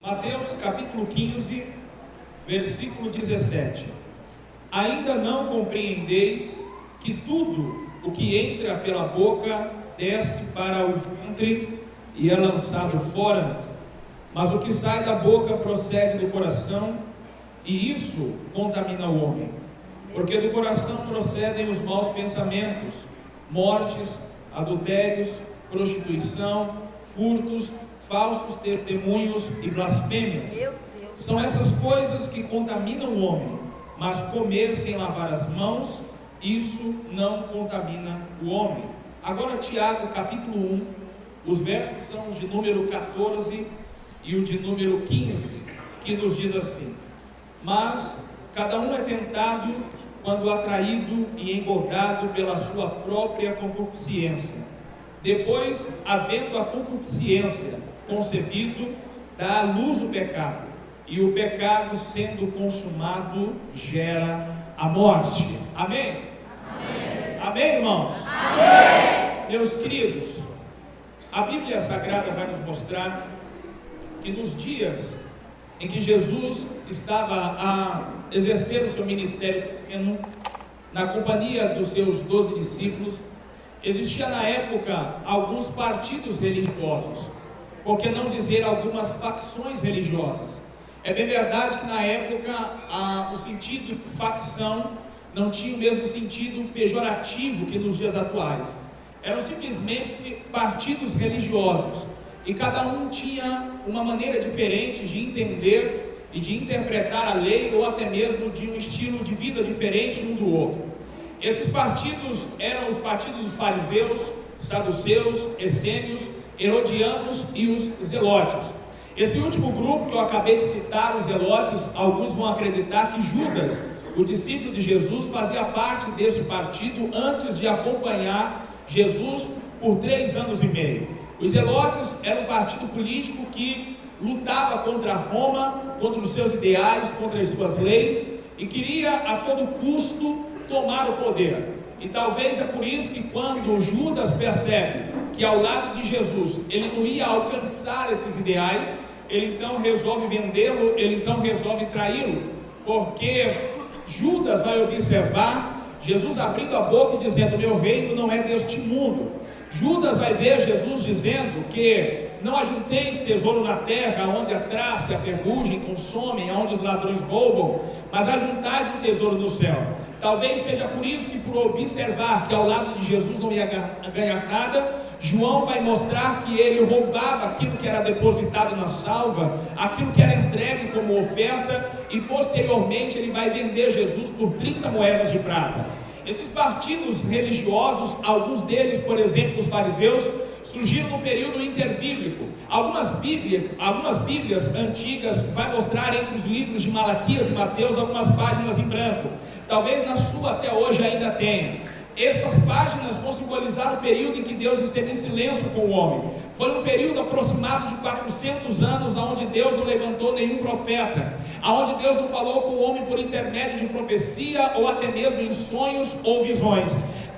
Mateus capítulo 15, versículo 17. Ainda não compreendeis que tudo o que entra pela boca desce para o ventre e é lançado fora, mas o que sai da boca procede do coração, e isso contamina o homem, porque do coração procedem os maus pensamentos, mortes, adultérios, prostituição, furtos, falsos testemunhos e blasfêmias. São essas coisas que contaminam o homem, mas comer sem lavar as mãos, isso não contamina o homem. Agora Tiago capítulo 1, os versos são de número 14 e o de número 15, que nos diz assim: mas cada um é tentado quando atraído e engordado pela sua própria concupiscência. Depois, havendo a concupiscência concebido, dá à luz o pecado, e o pecado, sendo consumado, gera a morte. Amém? Amém, amém, irmãos? Amém. Meus queridos, a Bíblia Sagrada vai nos mostrar que nos dias em que Jesus estava a exercer o seu ministério terreno, na companhia dos seus 12 discípulos, existia na época alguns partidos religiosos, por que não dizer algumas facções religiosas. É bem verdade que na época o sentido facção não tinha o mesmo sentido pejorativo que nos dias atuais. Eram simplesmente partidos religiosos, e cada um tinha uma maneira diferente de entender e de interpretar a lei, ou até mesmo de um estilo de vida diferente um do outro. Esses partidos eram os partidos dos fariseus, saduceus, essênios, herodianos e os zelotes. Esse último grupo que eu acabei de citar, os zelotes, alguns vão acreditar que Judas, o discípulo de Jesus, fazia parte desse partido antes de acompanhar Jesus por 3 anos e meio. Os zelotes eram um partido político que lutava contra Roma, contra os seus ideais, contra as suas leis, e queria a todo custo tomar o poder. E talvez é por isso que quando Judas percebe que ao lado de Jesus ele não ia alcançar esses ideais, ele então resolve vendê-lo, ele então resolve traí-lo, porque Judas vai observar Jesus abrindo a boca e dizendo: meu reino não é deste mundo. Judas vai ver Jesus dizendo que não ajunteis tesouro na terra, onde a traça e a ferrugem consomem, onde os ladrões roubam, mas ajuntais um tesouro no céu. Talvez seja por isso que, por observar que ao lado de Jesus não ia ganhar nada, João vai mostrar que ele roubava aquilo que era depositado na salva, aquilo que era entregue como oferta, e posteriormente ele vai vender Jesus por 30 moedas de prata. Esses partidos religiosos, alguns deles, por exemplo, os fariseus, surgiram no período interbíblico. Algumas bíblias antigas vai mostrar entre os livros de Malaquias e Mateus algumas páginas em branco. Talvez na sua até hoje ainda tenha. Essas páginas vão simbolizar o período em que Deus esteve em silêncio com o homem. Foi um período aproximado de 400 anos, onde Deus não levantou nenhum profeta, onde Deus não falou com o homem por intermédio de profecia, ou até mesmo em sonhos ou visões.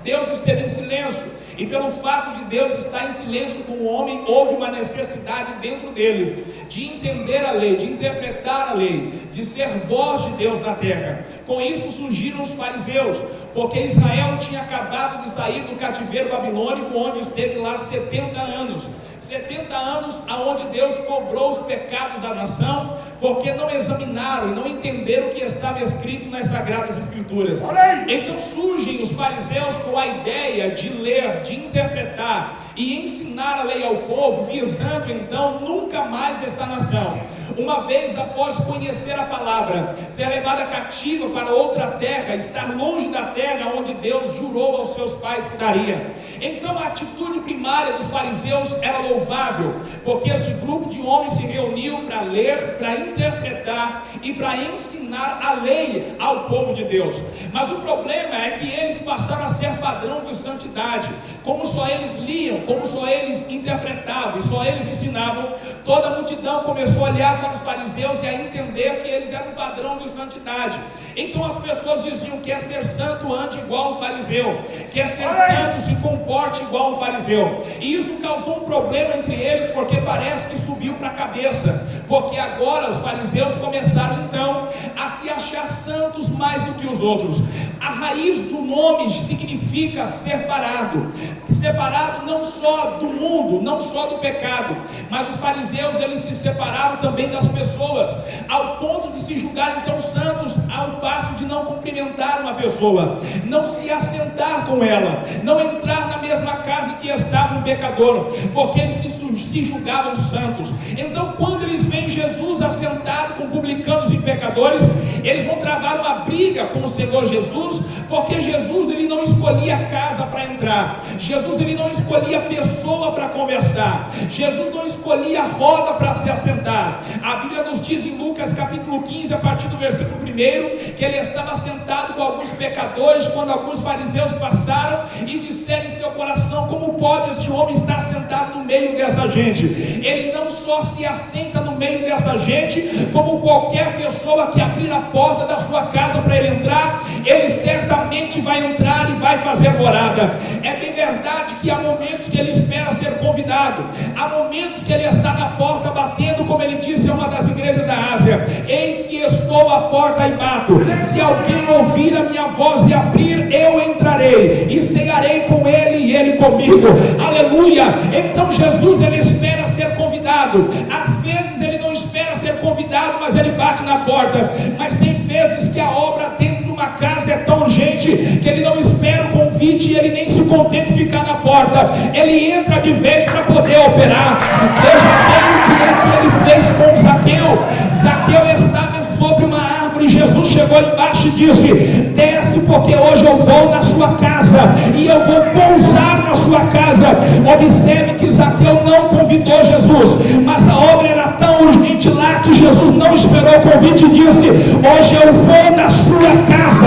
Deus esteve em silêncio, e pelo fato de Deus estar em silêncio com o homem, houve uma necessidade dentro deles de entender a lei, de interpretar a lei, de ser voz de Deus na terra. Com isso surgiram os fariseus, porque Israel tinha acabado de sair do cativeiro babilônico, onde esteve lá 70 anos. 70 anos aonde Deus cobrou os pecados da nação, porque não examinaram e não entenderam o que estava escrito nas Sagradas Escrituras. Então surgem os fariseus com a ideia de ler, de interpretar e ensinar a lei ao povo, visando então nunca mais esta nação, uma vez após conhecer a palavra, ser levada cativa para outra terra, estar longe da terra onde Deus jurou aos seus pais que daria. Então a atitude primária dos fariseus era louvável, porque este grupo de homens se reuniu para ler, para interpretar e para ensinar a lei ao povo de Deus. Mas o problema é que eles passaram a ser padrão de santidade. Como só eles liam, como só eles interpretavam e só eles ensinavam, Toda a multidão começou a olhar para os fariseus e a entender que eles eram um padrão de santidade. Então as pessoas diziam: quer ser santo, ande igual ao fariseu, quer ser santo, se comporte igual ao fariseu. E isso causou um problema entre eles, porque parece que subiu para a cabeça, porque agora os fariseus começaram então a se achar santos mais do que os outros. A raiz do nome significa separado, separado não só do mundo, não só do pecado, mas os fariseus, eles se separaram também das pessoas, ao ponto de se julgar então santos, ao passo de não cumprimentar uma pessoa, não se assentar com ela, não entrar na mesma casa em que estava um pecador, porque eles se julgavam santos. Então quando eles veem Jesus assentado com publicanos e pecadores, eles vão travar uma briga com o Senhor Jesus, porque Jesus, ele não escolhia casa para entrar, Jesus, ele não escolhia pessoa para conversar, Jesus não escolhia roda para se assentar. A Bíblia nos diz em Lucas capítulo 15, a partir do versículo 1, que ele estava sentado com alguns pecadores, quando alguns fariseus passaram e disseram em seu coração: como pode este homem estar sentado no meio dessa gente? Ele não só se assenta no meio dessa gente, como qualquer pessoa que abrir a porta da sua casa para ele entrar, ele certamente vai entrar e vai fazer morada. É bem verdade que há momentos que ele espera ser convidado, há momentos que ele está na porta batendo, como ele disse a uma das igrejas da Ásia: eis que estou à porta e bato, se alguém ouvir a minha voz e abrir, eu entrarei e cearei com ele e ele comigo. Aleluia! Então Jesus, ele espera ser convidado. Às vezes ele não espera ser convidado, mas ele bate na porta. Mas tem vezes que a obra dentro de uma casa é tão urgente que ele não espera o convite e ele nem se contenta em ficar na porta, ele entra de vez para poder operar. Veja bem o que é que ele fez com Zaqueu. Zaqueu estava sobre uma árvore, Jesus chegou embaixo e disse: desce, porque hoje eu vou na sua casa e eu vou pousar na sua casa. Observe que Zaqueu não convidou Jesus, mas a obra era tão urgente lá que Jesus não esperou o convite e disse: hoje eu vou na sua casa.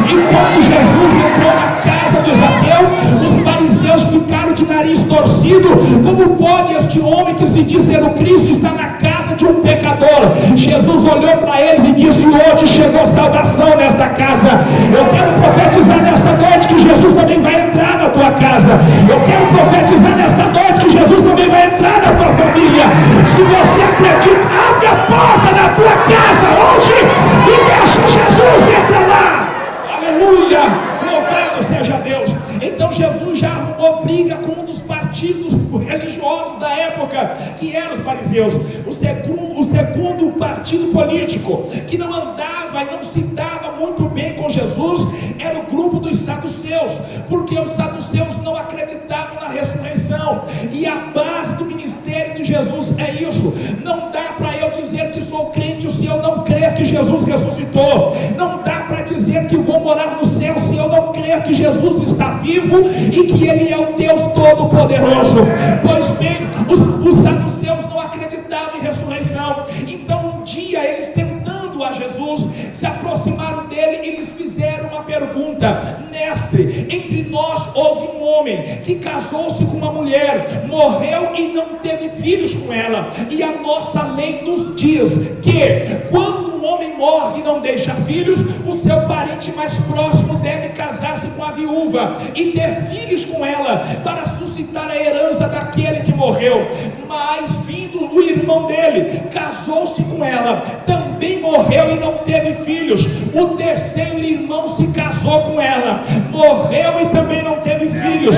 E quando Jesus entrou na casa de Zaqueu, os fariseus ficaram de nariz torcido: como pode este homem que se diz ser o Cristo estar na casa de um pecador? Jesus olhou para eles e disse: hoje chegou salvação nesta casa. Eu quero profetizar nesta noite que Jesus também vai entrar na tua casa. Eu quero profetizar nesta noite que Jesus também vai entrar na tua família. Se você acredita, abre a porta da tua casa hoje e deixa Jesus entrar lá. Aleluia, louvado seja Deus. Então Jesus já arrumou briga com um dos partidos religiosos da época, que eram os fariseus. O segundo partido político que não andava e não se dava muito bem com Jesus era o grupo dos saduceus, porque os saduceus não acreditavam na ressurreição, e a base do ministério de Jesus é isso. Não dá para eu dizer que sou crente se eu não crer que Jesus ressuscitou. Não dá para dizer que vou morar no céu se eu não crer que Jesus está vivo e que Ele é o Deus Todo-Poderoso. Pois bem, os saduceus não acreditavam em ressurreição. Então um dia eles, tentando a Jesus, se aproximaram dele e lhes fizeram uma pergunta: mestre, entre nós houve um homem que casou-se com uma mulher, morreu e não teve filhos com ela, e a nossa lei nos diz que quando um homem morre e não deixa filhos, o seu parente mais próximo deve casar-se com a viúva e ter filhos com ela, para suscitar a herança daquele que morreu. Mas vindo o irmão dele, casou-se com ela, também morreu e não teve filhos. O terceiro irmão se casou com ela, morreu e também não teve filhos.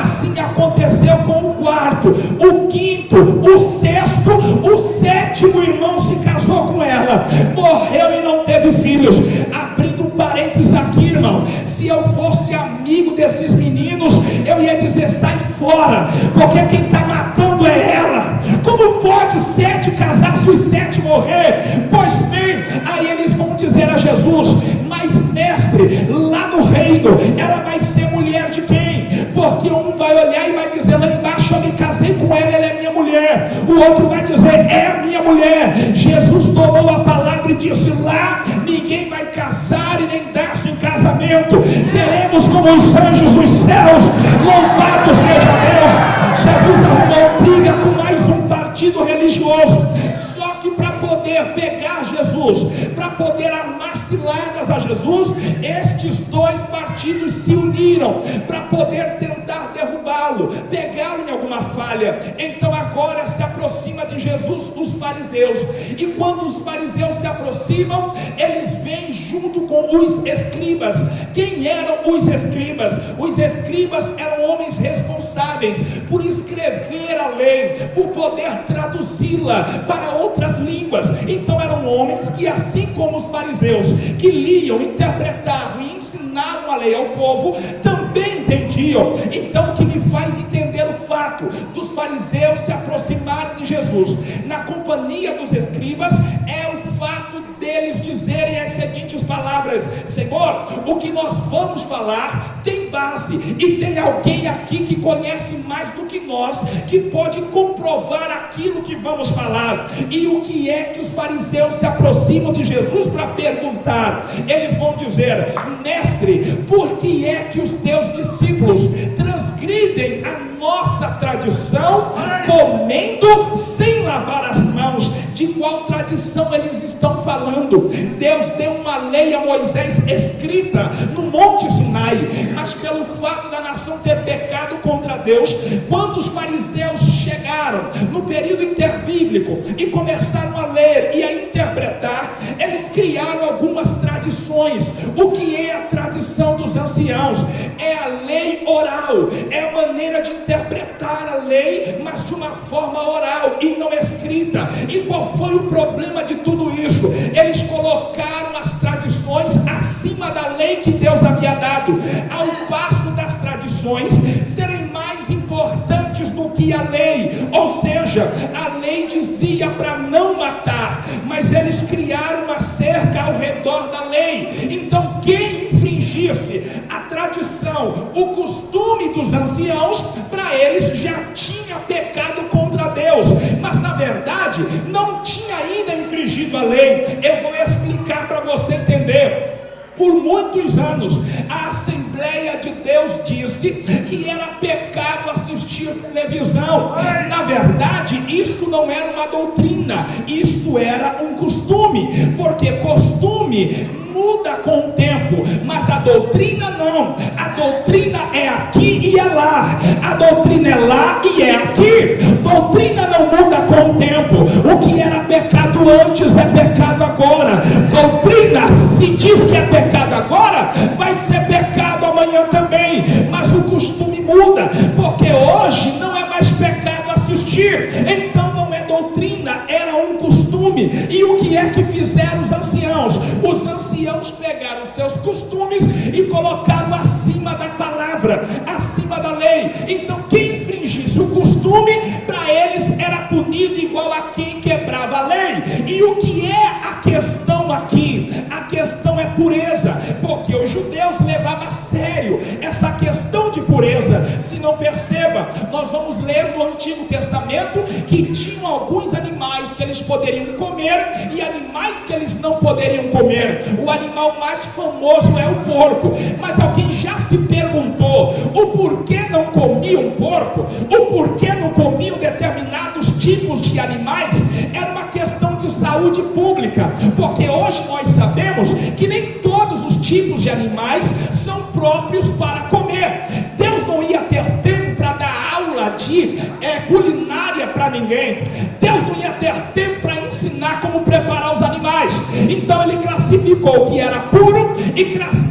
Assim aconteceu com o quarto, o quinto, o sexto, o sétimo irmão se casou com ela, morreu e não teve filhos. Abrindo um parênteses aqui, irmão, se eu fosse amigo desses meninos, eu ia dizer: sai fora, porque quem está matando é ela. Como pode 7 casar se os 7 morrer? Pois bem, aí eles vão dizer a Jesus: mas mestre, lá no reino ela vai ser mulher de quem? Porque um vai olhar e vai dizer: lá embaixo eu me casei com ela, ela é minha mulher. O outro vai dizer: é a minha mulher. Jesus tomou a palavra e disse: lá ninguém vai casar e nem dar-se em casamento, seremos como os anjos dos céus. Louvado seja Deus. Jesus arrumou briga com mais um partido partido religioso. Só que para poder pegar Jesus, para poder armar ciladas a Jesus, estes dois partidos se uniram para poder tentar derrubá-lo, pegá-lo em alguma falha. Então agora se aproxima de Jesus os fariseus, e quando os fariseus se aproximam, eles vêm junto com os escribas. Quem eram os escribas? Os escribas eram homens responsáveis por escrever a lei, por poder traduzi-la para outras línguas. Então eram homens que, assim como os fariseus, que liam, interpretavam e ensinavam a lei ao povo, também entendiam. Então o que me faz entender o fato dos fariseus se aproximarem de Jesus na companhia dos escribas é o fato deles dizerem as seguintes palavras: Senhor, o que nós vamos falar tem base, e tem alguém aqui que conhece mais do que nós, que pode comprovar aquilo que vamos falar. E o que é que os fariseus se aproximam de Jesus para perguntar? Eles vão dizer: mestre, por que é que os teus discípulos transgridem a nossa tradição comendo sem lavar as mãos? De qual tradição eles estão falando? Deus deu uma lei a Moisés escrita no Monte Sinai, mas pelo fato da nação ter pecado contra Deus, quando os fariseus chegaram no período interbíblico e começaram a ler e a interpretar, eles criaram algumas tradições. O que é a tradição dos anciãos? É a lei oral, é a maneira de interpretar a lei, mas de uma forma oral e não escrita. E qual foi o problema de tudo isso? Eles colocaram as tradições acima da lei que Deus havia dado, ao passo das tradições serem mais importantes do que a lei. Ou seja, a lei dizia para não matar, mas eles criaram uma cerca ao redor da lei. Então quem infringisse a tradição, o costume dos anciãos, para eles já tinha pecado contra Deus, mas na verdade não tinha ainda infringido a lei. Eu vou explicar para você entender. Por muitos anos a Assembleia de Deus disse que era pecado assistir televisão. Na verdade isto não era uma doutrina, isto era um costume, porque costume muda com o tempo, mas a doutrina não. A doutrina é aqui e é lá, a doutrina é lá e é aqui. Doutrina não muda com o tempo. O que era pecado antes é pecado agora. Doutrina, se diz que é pecado agora, vai ser pecado amanhã também, mas o costume muda, porque hoje não é mais pecado assistir, então não é doutrina, era um costume. E o que é que fizeram os anciãos? Os anciãos pegaram seus costumes e colocaram acima da palavra, acima da lei. Então quem infringisse o costume, para eles era punido igual a quem quebrava a lei. E o que é a questão aqui? A questão é pureza, porque os judeus levavam a sério essa questão de pureza. Se não perceba, nós vamos ler no Antigo Testamento que tinham alguns animais que eles poderiam comer e animais que eles não poderiam comer. O animal mais famoso é o porco, mas alguém já se perguntou o porquê não comiam porco? O porquê não comiam determinados tipos de animais? Era uma questão de saúde pública, porque hoje nós sabemos que nem todos os tipos de animais são próprios para comer. Deus não ia ter tempo para dar aula de culinária para ninguém. Deus não ia ter tempo para ensinar como preparar os animais. Então ele classificou o que era puro e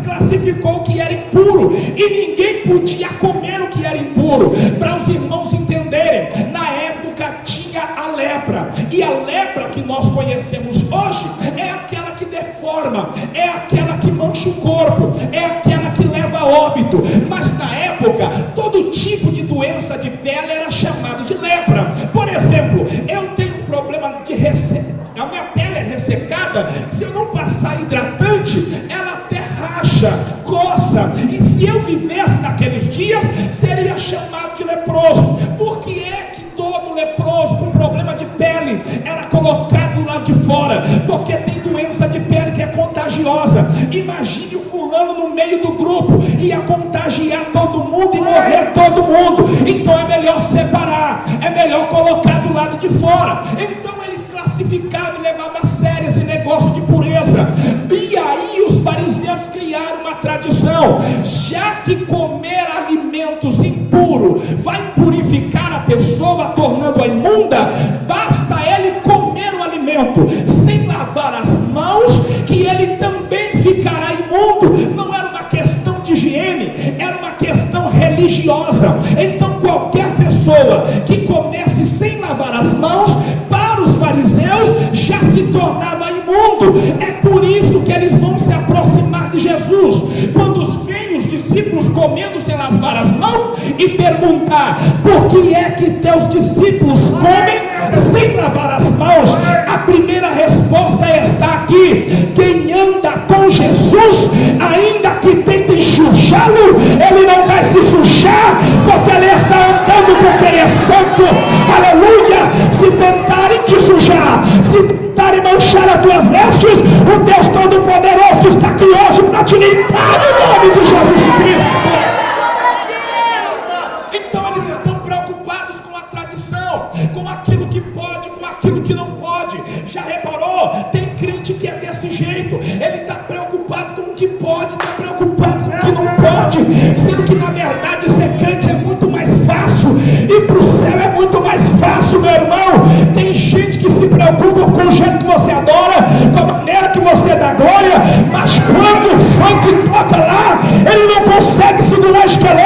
classificou o que era impuro, e ninguém podia comer o que era impuro. Para os irmãos entenderem, na época tinha a lepra, e a lepra que nós conhecemos hoje é aquela que deforma, é aquela que mancha o corpo, é aquela que leva a óbito. Mas na época todo tipo de doença de pele era chamado de lepra. Por exemplo, eu tenho um problema de a minha pele é ressecada, se eu não passar hidratante, ela até racha, coça, e se eu vivesse naqueles dias, seria chamado de leproso. Por que é que todo leproso com problema de pele era colocado do lado de fora? Porque tem doença de pele que é contagiosa. Imagine o fulano no meio do grupo, ia contagiar todo mundo e morrer todo mundo. Então é melhor separar, é melhor colocar do lado de fora. Então eles classificavam e levavam a sério esse negócio de pureza. E aí os fariseus criaram uma tradição: já que comer alimentos impuros vai purificar a pessoa, tornando-a imunda, basta ele comer o alimento sem lavar as mãos, que ele também ficará imundo. Não era uma questão de higiene, era uma questão religiosa. Então qualquer pessoa que comesse sem lavar as mãos, para os fariseus já se tornava imundo. É por isso que eles vão se aproximar de Jesus quando veem os discípulos comendo sem lavar as mãos e perguntar: por que é que teus discípulos comem sem lavar as mãos? A primeira resposta está aqui: quem anda com Jesus, ainda que tente enxujá-lo, ele não vai se sujar, porque ele está andando com quem é santo. Aleluia! Se tentarem te sujar, se tentarem manchar as tuas vestes, o Deus Todo-Poderoso está aqui hoje para te limpar no nome de Jesus Cristo. Então eles estão preocupados com a tradição, com aquilo que pode, com aquilo que não pode. Já reparou? Tem crente que é desse jeito. Ele está preocupado com o que pode, está preocupado com o que não pode, sendo que na verdade ser crente é muito mais fácil, e para o céu é muito mais fácil, meu irmão. Tem gente que se preocupa com o jeito que você adora, com a maneira que você dá glória, mas quando o funk toca lá, ele não consegue segurar a esqueleto.